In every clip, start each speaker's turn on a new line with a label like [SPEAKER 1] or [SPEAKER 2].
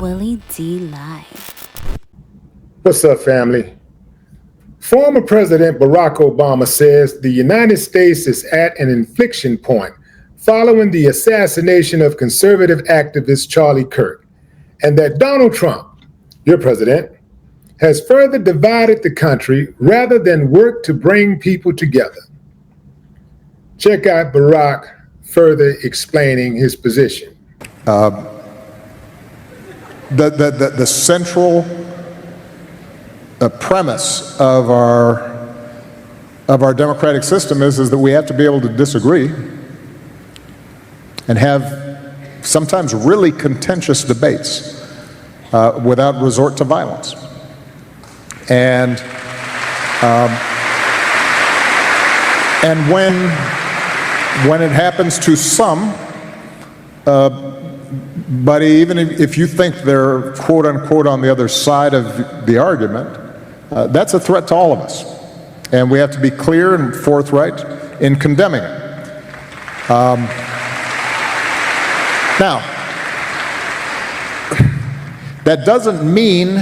[SPEAKER 1] Willie D Live.
[SPEAKER 2] What's up, family? Former President Barack Obama says the United States is at an inflection point following the assassination of conservative activist Charlie Kirk, and that Donald Trump, your president, has further divided the country rather than work to bring people together. Check out Barack further explaining his position.
[SPEAKER 3] The central premise of our democratic system is that we have to be able to disagree and have sometimes really contentious debates without resort to violence. And when it happens to some, but even if you think they're quote unquote on the other side of the argument, that's a threat to all of us. And we have to be clear and forthright in condemning it. Now, that doesn't mean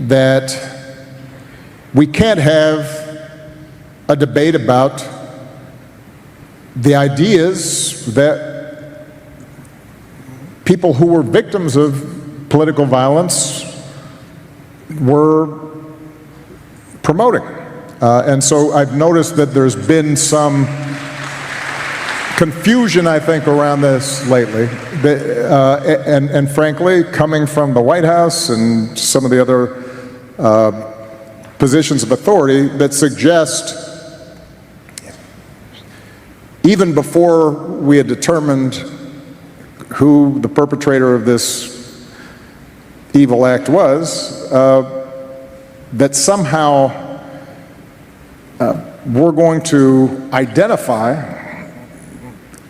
[SPEAKER 3] that we can't have a debate about the ideas that people who were victims of political violence were promoting. And so I've noticed that there's been some confusion, I think, around this lately. And frankly, coming from the White House and some of the other positions of authority that suggest, even before we had determined who the perpetrator of this evil act was, that somehow we're going to identify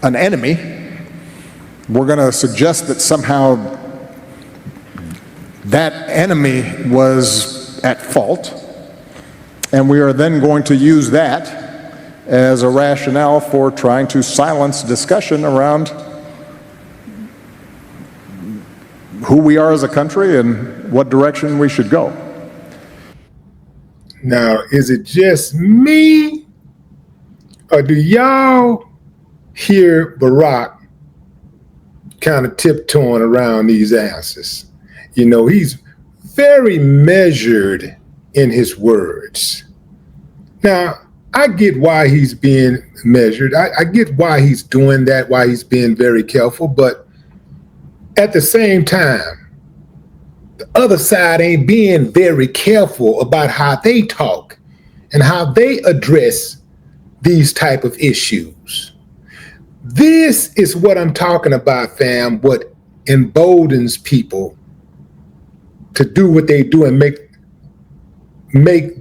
[SPEAKER 3] an enemy. We're going to suggest that somehow that enemy was at fault, and we are then going to use that as a rationale for trying to silence discussion around who we are as a country and what direction we should go.
[SPEAKER 2] Now, is it just me, or do y'all hear Barack kind of tiptoeing around these answers? You know, he's very measured in his words. Now, I get why he's being measured. I get why he's doing that, why he's being very careful, but at the same time, the other side ain't being very careful about how they talk and how they address these type of issues. This is what I'm talking about, fam, what emboldens people to do what they do and make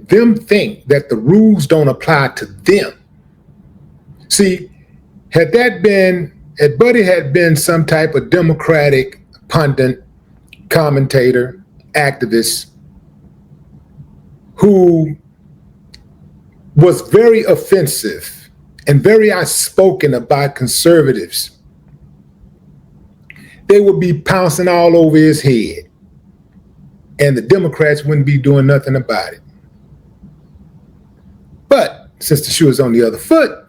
[SPEAKER 2] them think that the rules don't apply to them. See, had Buddy had been some type of Democratic pundit, commentator, activist who was very offensive and very outspoken about conservatives, they would be pouncing all over his head, and the Democrats wouldn't be doing nothing about it. But since the shoe is on the other foot,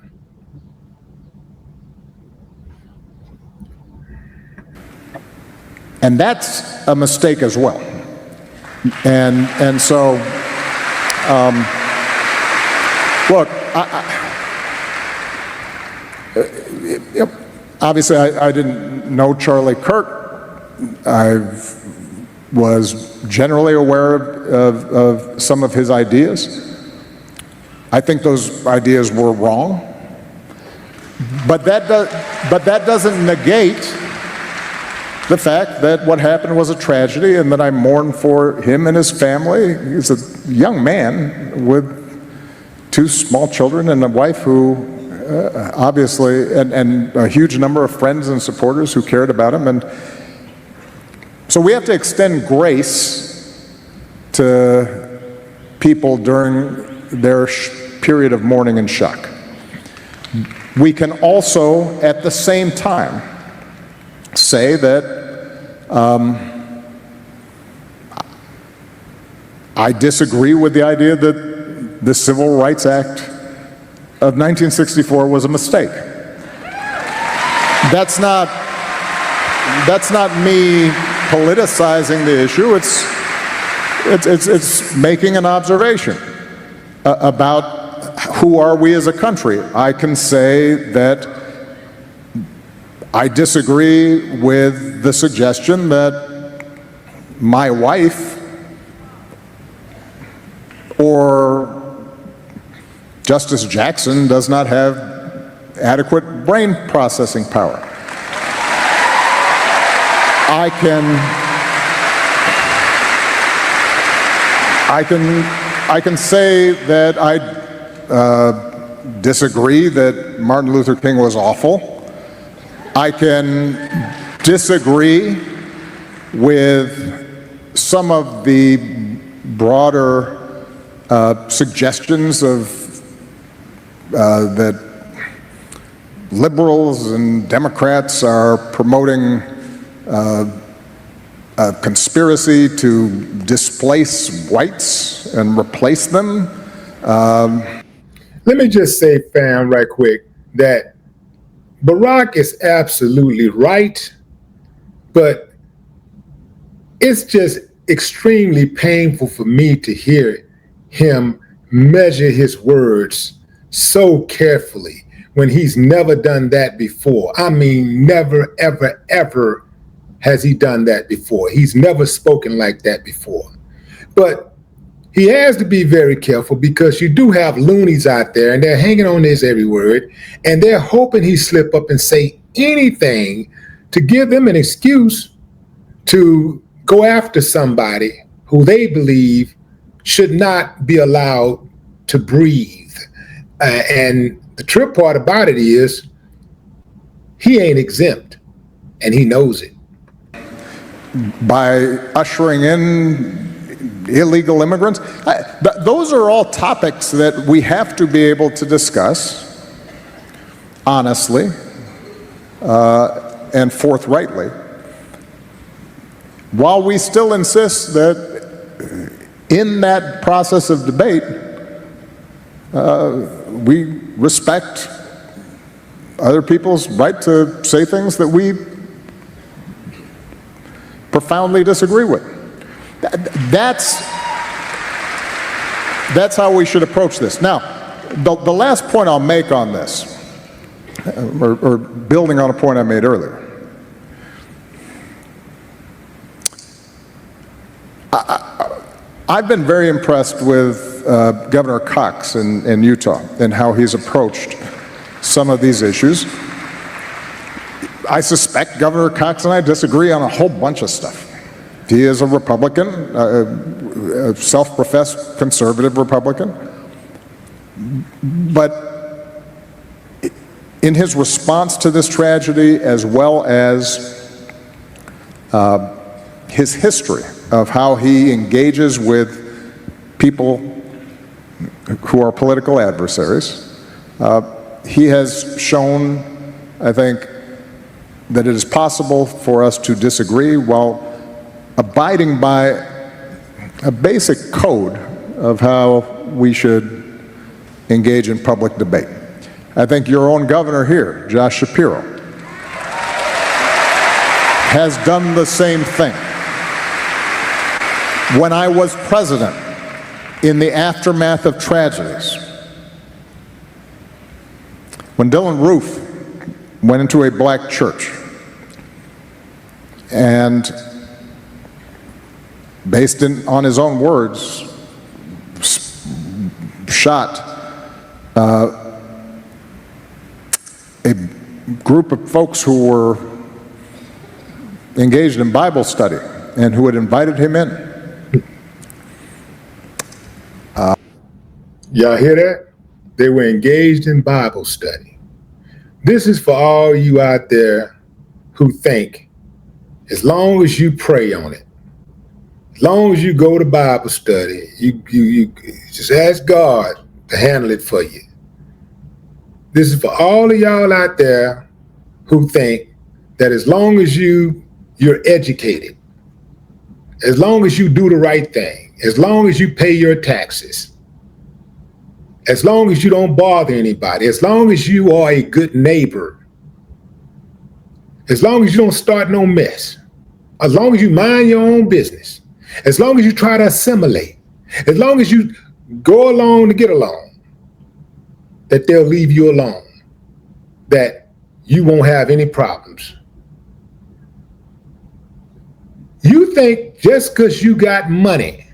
[SPEAKER 3] and that's a mistake as well. And so, look, obviously I didn't know Charlie Kirk. I was generally aware of some of his ideas. I think those ideas were wrong. But that doesn't negate the fact that what happened was a tragedy and that I mourn for him and his family. He's a young man with 2 small children and a wife who obviously, and a huge number of friends and supporters who cared about him. And so we have to extend grace to people during their period of mourning and shock. We can also, at the same time, say that I disagree with the idea that the Civil Rights Act of 1964 was a mistake. That's not me politicizing the issue. It's making an observation about who are we as a country. I can say that I disagree with the suggestion that my wife or Justice Jackson does not have adequate brain processing power. I can say that I disagree that Martin Luther King was awful. I can disagree with some of the broader suggestions of that liberals and Democrats are promoting a conspiracy to displace whites and replace them.
[SPEAKER 2] Let me just say, fam, right quick, that Barack is absolutely right, but it's just extremely painful for me to hear him measure his words so carefully when he's never done that before. I mean, never, ever, ever has he done that before. He's never spoken like that before. But he has to be very careful because you do have loonies out there and they're hanging on his every word and they're hoping he slip up and say anything to give them an excuse to go after somebody who they believe should not be allowed to breathe. And the trip part about it is he ain't exempt and he knows it.
[SPEAKER 3] By ushering in illegal immigrants, those are all topics that we have to be able to discuss honestly and forthrightly, while we still insist that in that process of debate, we respect other people's right to say things that we profoundly disagree with. That's how we should approach this. Now, the last point I'll make on this, or building on a point I made earlier, I've been very impressed with Governor Cox in Utah and how he's approached some of these issues. I suspect Governor Cox and I disagree on a whole bunch of stuff. He is a Republican, a self-professed conservative Republican, but in his response to this tragedy, as well as his history of how he engages with people who are political adversaries, he has shown, I think, that it is possible for us to disagree while abiding by a basic code of how we should engage in public debate. I think your own governor here, Josh Shapiro, has done the same thing. When I was president, in the aftermath of tragedies, when Dylan Roof went into a black church and, based on his own words, shot a group of folks who were engaged in Bible study and who had invited him in.
[SPEAKER 2] Y'all hear that? They were engaged in Bible study. This is for all you out there who think as long as you pray on it, as long as you go to Bible study, you just ask God to handle it for you. This is for all of y'all out there who think that as long as you're educated, as long as you do the right thing, as long as you pay your taxes, as long as you don't bother anybody, as long as you are a good neighbor, as long as you don't start no mess, as long as you mind your own business, as long as you try to assimilate, as long as you go along to get along, that they'll leave you alone, that you won't have any problems. You think just because you got money,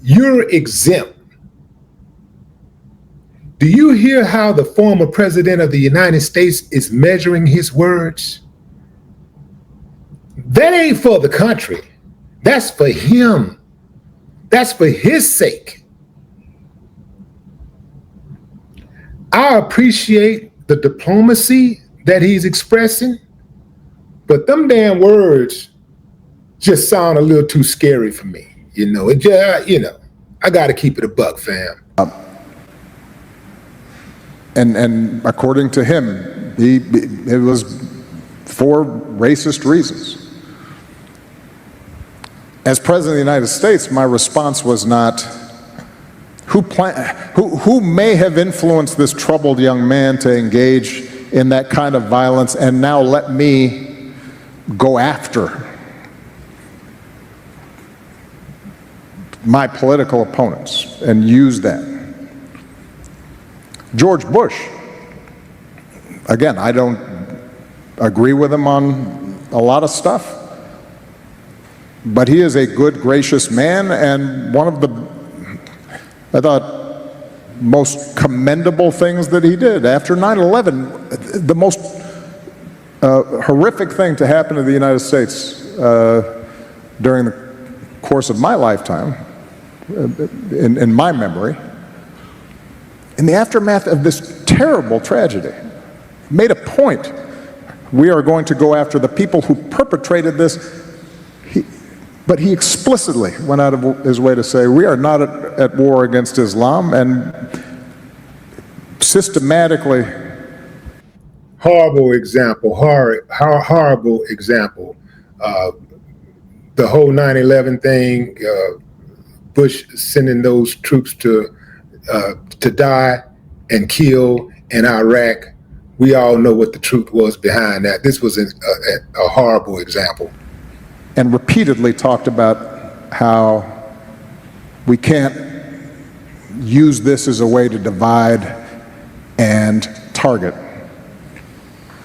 [SPEAKER 2] you're exempt. Do you hear how the former president of the United States is measuring his words? That ain't for the country. That's for him. That's for his sake. I appreciate the diplomacy that he's expressing, but them damn words just sound a little too scary for me. I got to keep it a buck, fam.
[SPEAKER 3] And according to him, it was for racist reasons. As President of the United States, my response was not, who may have influenced this troubled young man to engage in that kind of violence, and now let me go after my political opponents and use that. George Bush, again, I don't agree with him on a lot of stuff, but he is a good, gracious man, and one of the, I thought, most commendable things that he did after 9/11, the most horrific thing to happen to the United States during the course of my lifetime, in my memory, in the aftermath of this terrible tragedy, made a point. We are going to go after the people who perpetrated this. But he explicitly went out of his way to say, we are not at war against Islam, and systematically.
[SPEAKER 2] Horrible example, horrible example. The whole 9/11 thing, Bush sending those troops to die and kill in Iraq. We all know what the truth was behind that. This was a horrible example.
[SPEAKER 3] And repeatedly talked about how we can't use this as a way to divide and target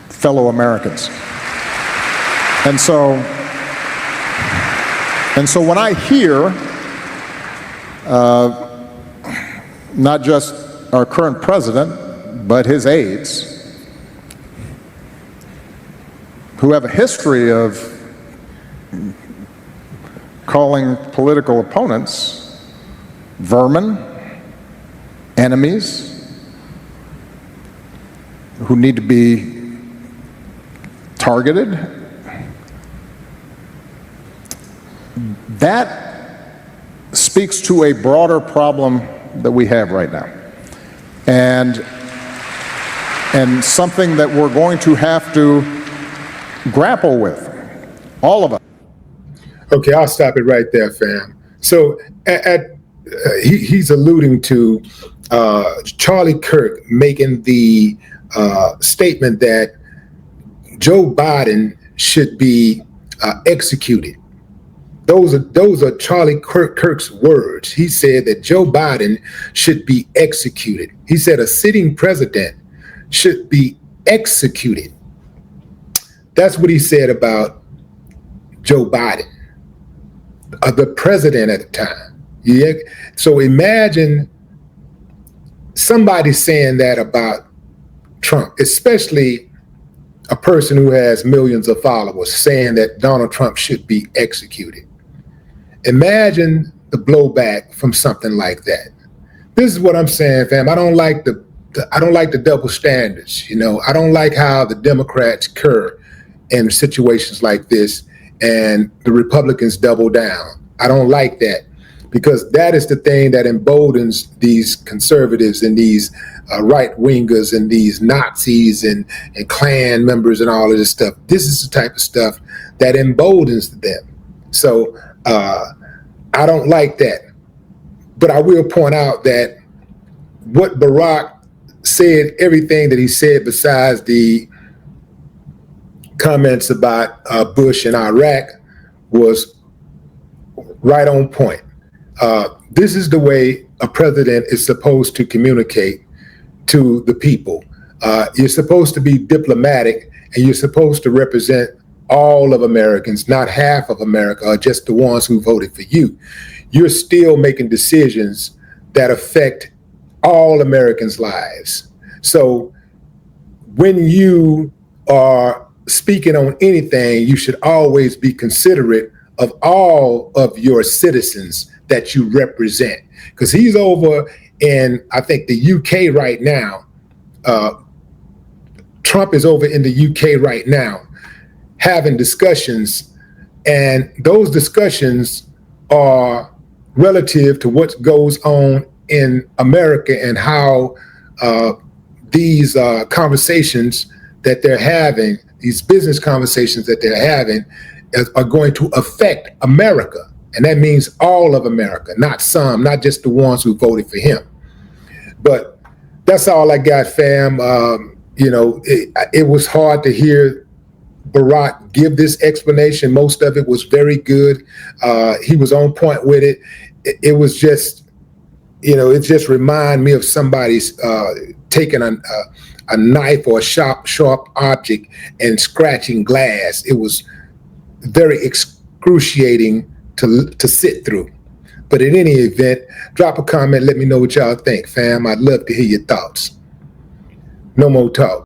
[SPEAKER 3] fellow Americans. And so when I hear not just our current president, but his aides, who have a history of calling political opponents vermin, enemies, who need to be targeted, that speaks to a broader problem that we have right now. And something that we're going to have to grapple with, all of us.
[SPEAKER 2] Okay, I'll stop it right there, fam. So he's alluding to Charlie Kirk making the statement that Joe Biden should be executed. Those are Charlie Kirk's words. He said that Joe Biden should be executed. He said a sitting president should be executed. That's what he said about Joe Biden, the president at the time. Yeah. So imagine somebody saying that about Trump, especially a person who has millions of followers, saying that Donald Trump should be executed. Imagine the blowback from something like that. This is what I'm saying, fam. I don't like the double standards. I don't like how the Democrats curr in situations like this and the Republicans double down. I don't like that, because that is the thing that emboldens these conservatives and these right-wingers and these Nazis and Klan members and all of this stuff. This is the type of stuff that emboldens them. So I don't like that. But I will point out that what Barack said, everything that he said besides the comments about Bush and Iraq, was right on point. This is the way a president is supposed to communicate to the people. You're supposed to be diplomatic, and you're supposed to represent all of Americans, not half of America, or just the ones who voted for you. You're still making decisions that affect all Americans' lives. So when you are speaking on anything, you should always be considerate of all of your citizens that you represent. Because he's over in, I think, the UK right now. Trump is over in the UK right now having discussions, and those discussions are relative to what goes on in America and how these conversations that they're having, these business conversations that they're having, are going to affect America. And that means all of America, not some, not just the ones who voted for him. But that's all I got, fam. It was hard to hear Barack give this explanation. Most of it was very good. He was on point with it. It was just, it just reminded me of somebody's taking a knife or a sharp object and scratching glass. It was very excruciating to sit through. But in any event, drop a comment, let me know what y'all think, fam. I'd love to hear your thoughts. No more talk.